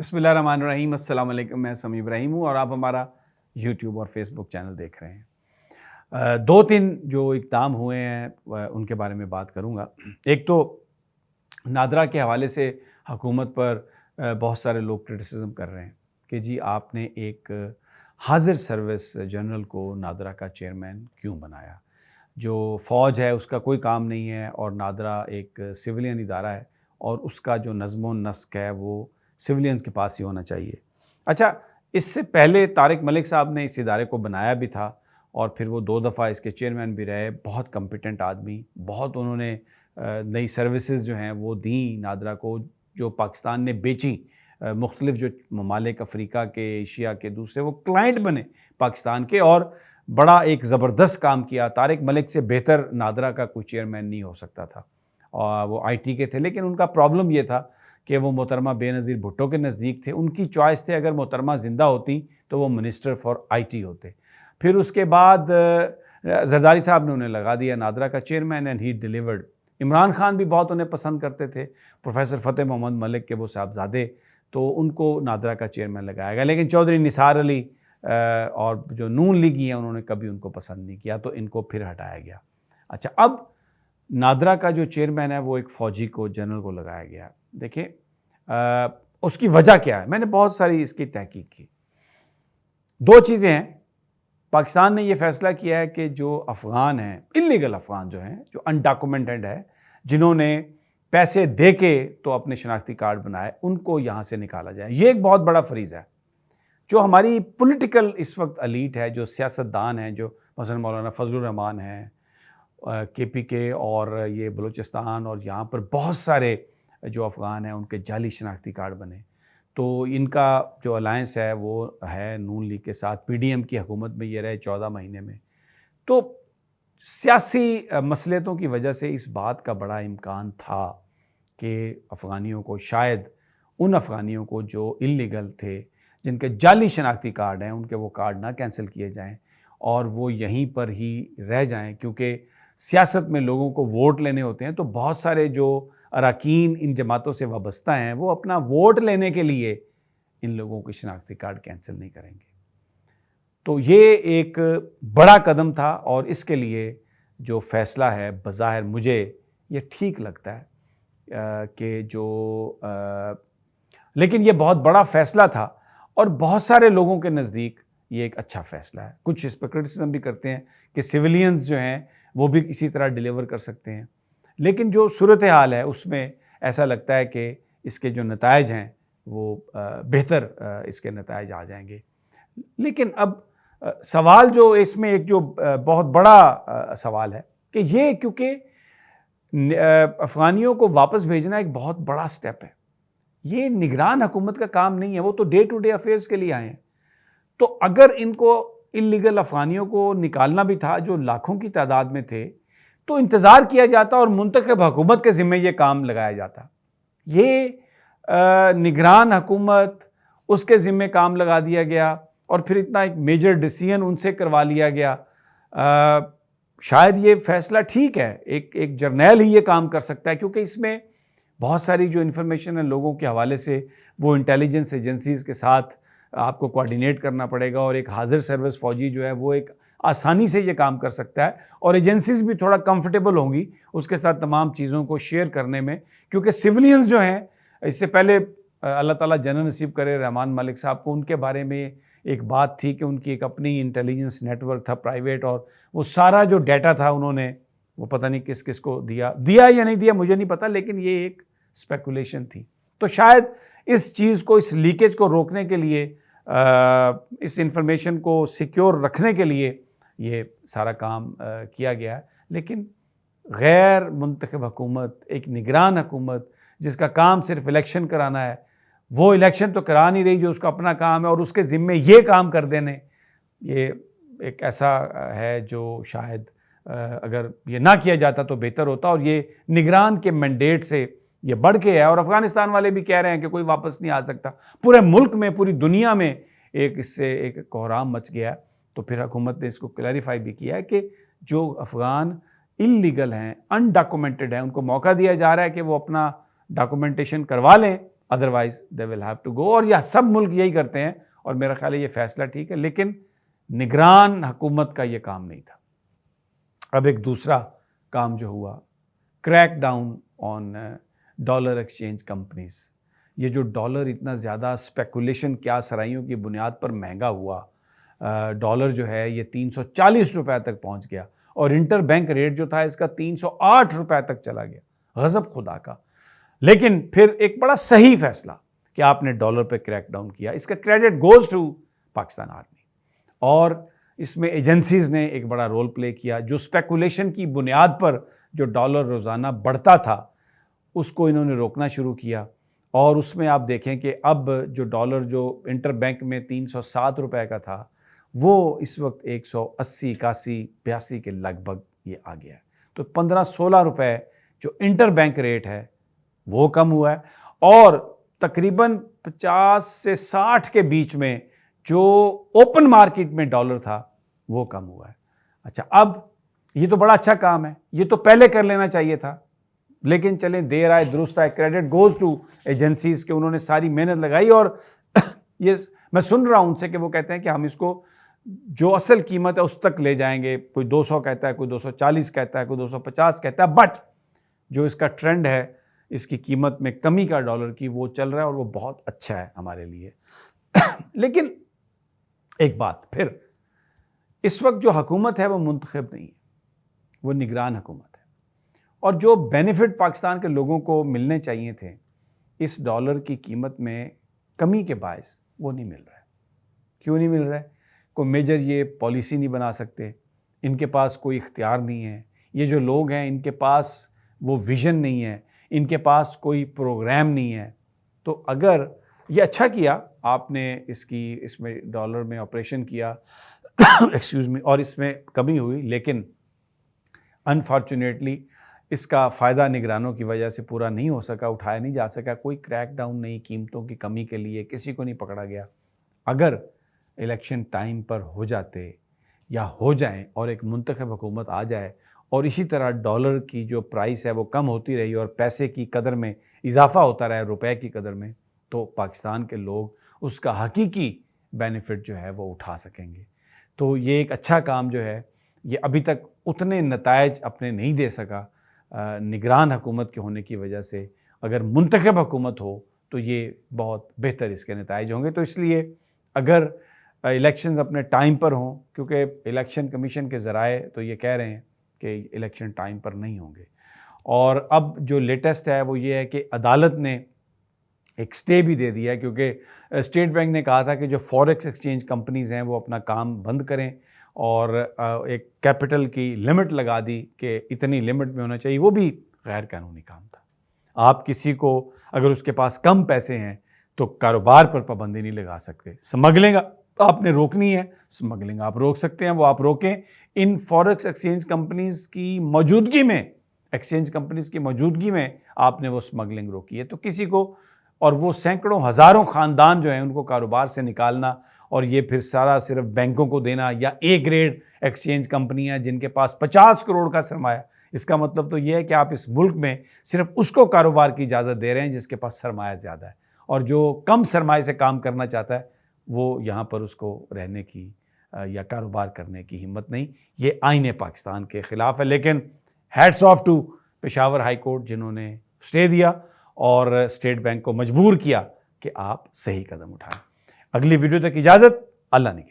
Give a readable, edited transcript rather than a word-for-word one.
بسم اللہ الرحمن الرحیم۔ السلام علیکم، میں سمیع ابراہیم ہوں اور آپ ہمارا یوٹیوب اور فیس بک چینل دیکھ رہے ہیں۔ دو تین جو اقدام ہوئے ہیں ان کے بارے میں بات کروں گا۔ ایک تو نادرا کے حوالے سے حکومت پر بہت سارے لوگ کرٹیسزم کر رہے ہیں کہ جی آپ نے ایک حاضر سروس جنرل کو نادرا کا چیئرمین کیوں بنایا؟ جو فوج ہے اس کا کوئی کام نہیں ہے اور نادرا ایک سویلین ادارہ ہے اور اس کا جو نظم و نسق ہے وہ سویلینز کے پاس ہی ہونا چاہیے۔ اچھا، اس سے پہلے طارق ملک صاحب نے اس ادارے کو بنایا بھی تھا اور پھر وہ 2 دفعہ اس کے چیئرمین بھی رہے۔ بہت کمپیٹنٹ آدمی، بہت انہوں نے نئی سروسز جو ہیں وہ دیں نادرا کو، جو پاکستان نے بیچیں۔ مختلف جو ممالک افریقہ کے، ایشیا کے دوسرے وہ کلائنٹ بنے پاکستان کے اور بڑا ایک زبردست کام کیا۔ طارق ملک سے بہتر نادرا کا کوئی چیئرمین نہیں ہو سکتا تھا، اور وہ آئی ٹی کے تھے، لیکن ان کا پرابلم یہ تھا کہ وہ محترمہ بے نظیر بھٹو کے نزدیک تھے۔ ان کی چوائس تھے اگر محترمہ زندہ ہوتی تو وہ منسٹر فار آئی ٹی ہوتے۔ پھر اس کے بعد زرداری صاحب نے انہیں لگا دیا نادرا کا chairman, and he delivered. Imran Khan بھی بہت انہیں پسند کرتے تھے، پروفیسر فتح محمد ملک کے وہ صاحبزادے، تو ان کو نادرا کا چیئرمین لگایا گیا۔ لیکن چودھری نثار علی اور جو نون لیگی ہیں انہوں نے کبھی ان کو پسند نہیں کیا، تو ان کو پھر ہٹایا گیا۔ اچھا، اب نادرا کا جو چیئرمین ہے وہ ایک فوجی کو، جنرل کو لگایا گیا۔ دیکھیں اس کی وجہ کیا ہے، میں نے بہت ساری اس کی تحقیق کی۔ 2 چیزیں ہیں۔ پاکستان نے یہ فیصلہ کیا ہے کہ جو افغان ہیں، انلیگل افغان جو ہیں، جو انڈاکومنٹڈ ہے، جنہوں نے پیسے دے کے تو اپنے شناختی کارڈ بنائے، ان کو یہاں سے نکالا جائے۔ یہ ایک بہت بڑا فریضہ ہے۔ جو ہماری پولیٹیکل اس وقت ایلیٹ ہے، جو سیاستدان ہیں، جو مثلا مولانا فضل الرحمان ہیں کے پی کے، اور یہ بلوچستان اور یہاں پر بہت سارے جو افغان ہیں ان کے جعلی شناختی کارڈ بنے، تو ان کا جو الائنس ہے وہ ہے نون لیگ کے ساتھ۔ پی ڈی ایم کی حکومت میں یہ رہے 14 مہینے میں، تو سیاسی مصلحتوں کی وجہ سے اس بات کا بڑا امکان تھا کہ افغانیوں کو، شاید ان افغانیوں کو جو انلیگل تھے، جن کے جعلی شناختی کارڈ ہیں، ان کے وہ کارڈ نہ کینسل کیے جائیں اور وہ یہیں پر ہی رہ جائیں، کیونکہ سیاست میں لوگوں کو ووٹ لینے ہوتے ہیں، تو بہت سارے جو اراکین ان جماعتوں سے وابستہ ہیں وہ اپنا ووٹ لینے کے لیے ان لوگوں کے شناختی کارڈ کینسل نہیں کریں گے۔ تو یہ ایک بڑا قدم تھا اور اس کے لیے جو فیصلہ ہے بظاہر مجھے یہ ٹھیک لگتا ہے کہ لیکن یہ بہت بڑا فیصلہ تھا اور بہت سارے لوگوں کے نزدیک یہ ایک اچھا فیصلہ ہے۔ کچھ اس پر کرٹیسزم بھی کرتے ہیں کہ سویلینز جو ہیں وہ بھی اسی طرح ڈیلیور کر سکتے ہیں، لیکن جو صورتحال ہے اس میں ایسا لگتا ہے کہ اس کے جو نتائج ہیں وہ بہتر اس کے نتائج آ جائیں گے۔ لیکن اب سوال جو اس میں ایک جو بہت بڑا سوال ہے کہ یہ کیونکہ افغانیوں کو واپس بھیجنا ایک بہت بڑا سٹیپ ہے، یہ نگران حکومت کا کام نہیں ہے، وہ تو ڈے ٹو ڈے افیئرز کے لیے آئے ہیں۔ تو اگر ان کو انلیگل افغانیوں کو نکالنا بھی تھا جو لاکھوں کی تعداد میں تھے، تو انتظار کیا جاتا اور منتخب حکومت کے ذمہ یہ کام لگایا جاتا۔ یہ نگران حکومت، اس کے ذمہ کام لگا دیا گیا اور پھر اتنا ایک میجر ڈیسیژن ان سے کروا لیا گیا۔ شاید یہ فیصلہ ٹھیک ہے، ایک جرنیل ہی یہ کام کر سکتا ہے، کیونکہ اس میں بہت ساری جو انفارمیشن ہے لوگوں کے حوالے سے وہ انٹیلیجنس ایجنسیز کے ساتھ آپ کو کوارڈینیٹ کرنا پڑے گا، اور ایک حاضر سروس فوجی جو ہے وہ ایک آسانی سے یہ کام کر سکتا ہے، اور ایجنسیز بھی تھوڑا کمفرٹیبل ہوں گی اس کے ساتھ تمام چیزوں کو شیئر کرنے میں، کیونکہ سویلینز جو ہیں، اس سے پہلے اللہ تعالیٰ جنت نصیب کرے رحمان ملک صاحب کو، ان کے بارے میں ایک بات تھی کہ ان کی ایک اپنی انٹیلیجنس نیٹ ورک تھا پرائیویٹ، اور وہ سارا جو ڈیٹا تھا انہوں نے وہ پتہ نہیں کس کس کو دیا یا نہیں دیا مجھے نہیں پتہ، لیکن یہ ایک اسپیکولیشن تھی۔ تو شاید اس چیز کو، اس لیکیج کو روکنے کے لیے، اس انفارمیشن کو سیکیور رکھنے کے لیے یہ سارا کام کیا گیا ہے۔ لیکن غیر منتخب حکومت، ایک نگران حکومت جس کا کام صرف الیکشن کرانا ہے، وہ الیکشن تو کرا نہیں رہی جو اس کا اپنا کام ہے، اور اس کے ذمے یہ کام کر دینے، یہ ایک ایسا ہے جو شاید اگر یہ نہ کیا جاتا تو بہتر ہوتا، اور یہ نگران کے مینڈیٹ سے یہ بڑھ کے ہے۔ اور افغانستان والے بھی کہہ رہے ہیں کہ کوئی واپس نہیں آ سکتا، پورے ملک میں، پوری دنیا میں اس سے ایک کوہرام مچ گیا ہے۔ تو پھر حکومت نے اس کو کلیریفائی بھی کیا ہے کہ جو افغان انلیگل ہیں، انڈاکومنٹڈ ہیں، ان کو موقع دیا جا رہا ہے کہ وہ اپنا ڈاکومنٹیشن کروا لیں otherwise they will have to go. اور یہ سب ملک یہی کرتے ہیں اور میرا خیال ہے یہ فیصلہ ٹھیک ہے, لیکن نگران حکومت کا یہ کام نہیں تھا. اب ایک دوسرا کام جو ہوا, crack down on dollar exchange companies. یہ جو ڈالر اتنا زیادہ اسپیکولیشن کیا سرائیوں کی بنیاد پر مہنگا ہوا, ڈالر جو ہے یہ 340 روپے تک پہنچ گیا اور انٹر بینک ریٹ جو تھا اس کا 308 روپے تک چلا گیا. غضب خدا کا. لیکن پھر ایک بڑا صحیح فیصلہ کہ آپ نے ڈالر پہ کریک ڈاؤن کیا, اس کا credit goes to Pakistan army. اور اس میں ایجنسیز نے ایک بڑا رول پلے کیا. جو اسپیکولیشن کی بنیاد پر جو ڈالر روزانہ بڑھتا تھا اس کو انہوں نے روکنا شروع کیا, اور اس میں آپ دیکھیں کہ اب جو ڈالر جو انٹر بینک میں 307 روپے کا تھا وہ اس وقت 180, 81, 82 کے لگ بھگ یہ آ گیا ہے. تو 15-16 روپے جو انٹر بینک ریٹ ہے وہ کم ہوا ہے, اور تقریباً 50 سے 60 کے بیچ میں جو اوپن مارکیٹ میں ڈالر تھا وہ کم ہوا ہے. اچھا, اب یہ تو بڑا اچھا کام ہے, یہ تو پہلے کر لینا چاہیے تھا, لیکن چلیں دیر آئے درست آئے. کریڈٹ گوز ٹو ایجنسیز کہ انہوں نے ساری محنت لگائی. اور یہ میں سن رہا ہوں ان سے کہ وہ کہتے ہیں کہ ہم اس کو جو اصل قیمت ہے اس تک لے جائیں گے. کوئی 200 کہتا ہے, کوئی 240 کہتا ہے, کوئی 250 کہتا ہے, بٹ جو اس کا ٹرینڈ ہے اس کی قیمت میں کمی کا ڈالر کی وہ چل رہا ہے اور وہ بہت اچھا ہے ہمارے لیے. لیکن ایک بات پھر, اس وقت جو حکومت ہے وہ منتخب نہیں ہے, وہ نگران حکومت ہے, اور جو بینیفٹ پاکستان کے لوگوں کو ملنے چاہیے تھے اس ڈالر کی قیمت میں کمی کے باعث وہ نہیں مل رہا ہے. کیوں نہیں مل رہا ہے؟ کوئی میجر یہ پالیسی نہیں بنا سکتے, ان کے پاس کوئی اختیار نہیں ہے. یہ جو لوگ ہیں ان کے پاس وہ ویژن نہیں ہے, ان کے پاس کوئی پروگرام نہیں ہے. تو اگر یہ اچھا کیا آپ نے اس میں ڈالر میں آپریشن کیا ایکسکیوز می, اور اس میں کمی ہوئی, لیکن انفارچونیٹلی اس کا فائدہ نگرانوں کی وجہ سے پورا نہیں ہو سکا, اٹھایا نہیں جا سکا. کوئی کریک ڈاؤن نہیں, قیمتوں کی کمی کے لیے کسی کو نہیں پکڑا گیا. اگر الیکشن ٹائم پر ہو جاتے یا ہو جائیں اور ایک منتخب حکومت آ جائے اور اسی طرح ڈالر کی جو پرائس ہے وہ کم ہوتی رہی اور پیسے کی قدر میں اضافہ ہوتا رہا روپے کی قدر میں, تو پاکستان کے لوگ اس کا حقیقی بینیفٹ جو ہے وہ اٹھا سکیں گے. تو یہ ایک اچھا کام جو ہے یہ ابھی تک اتنے نتائج اپنے نہیں دے سکا نگران حکومت کے ہونے کی وجہ سے. اگر منتخب حکومت ہو تو یہ بہت بہتر اس کے نتائج ہوں گے. تو اس لیے اگر الیکشنز اپنے ٹائم پر ہوں, کیونکہ الیکشن کمیشن کے ذرائع تو یہ کہہ رہے ہیں کہ الیکشن ٹائم پر نہیں ہوں گے, اور اب جو لیٹسٹ ہے وہ یہ ہے کہ عدالت نے ایک سٹے بھی دے دیا ہے, کیونکہ اسٹیٹ بینک نے کہا تھا کہ جو فوریکس ایکسچینج کمپنیز ہیں وہ اپنا کام بند کریں, اور ایک کیپٹل کی لمٹ لگا دی کہ اتنی لمٹ میں ہونا چاہیے. وہ بھی غیر قانونی کام تھا. آپ کسی کو اگر اس کے پاس کم پیسے ہیں تو کاروبار پر پابندی نہیں لگا سکتے. اسمگلنگ آپ نے روکنی ہے, اسمگلنگ آپ روک سکتے ہیں, وہ آپ روکیں. ان فوریکس ایکسچینج کمپنیز کی موجودگی میں آپ نے وہ اسمگلنگ روکی ہے. تو کسی کو, اور وہ سینکڑوں ہزاروں خاندان جو ہیں ان کو کاروبار سے نکالنا اور یہ پھر سارا صرف بینکوں کو دینا, یا اے گریڈ ایکسچینج کمپنیاں جن کے پاس 50 کروڑ کا سرمایہ. اس کا مطلب تو یہ ہے کہ آپ اس ملک میں صرف اس کو کاروبار کی اجازت دے رہے ہیں جس کے پاس سرمایہ زیادہ ہے, اور جو کم سرمایہ سے کام کرنا چاہتا ہے وہ یہاں پر اس کو رہنے کی یا کاروبار کرنے کی ہمت نہیں. یہ آئین پاکستان کے خلاف ہے. لیکن hats of two Peshawar high court جنہوں نے سٹے دیا اور اسٹیٹ بینک کو مجبور کیا کہ آپ صحیح قدم اٹھائیں. اگلی ویڈیو تک اجازت, اللہ نے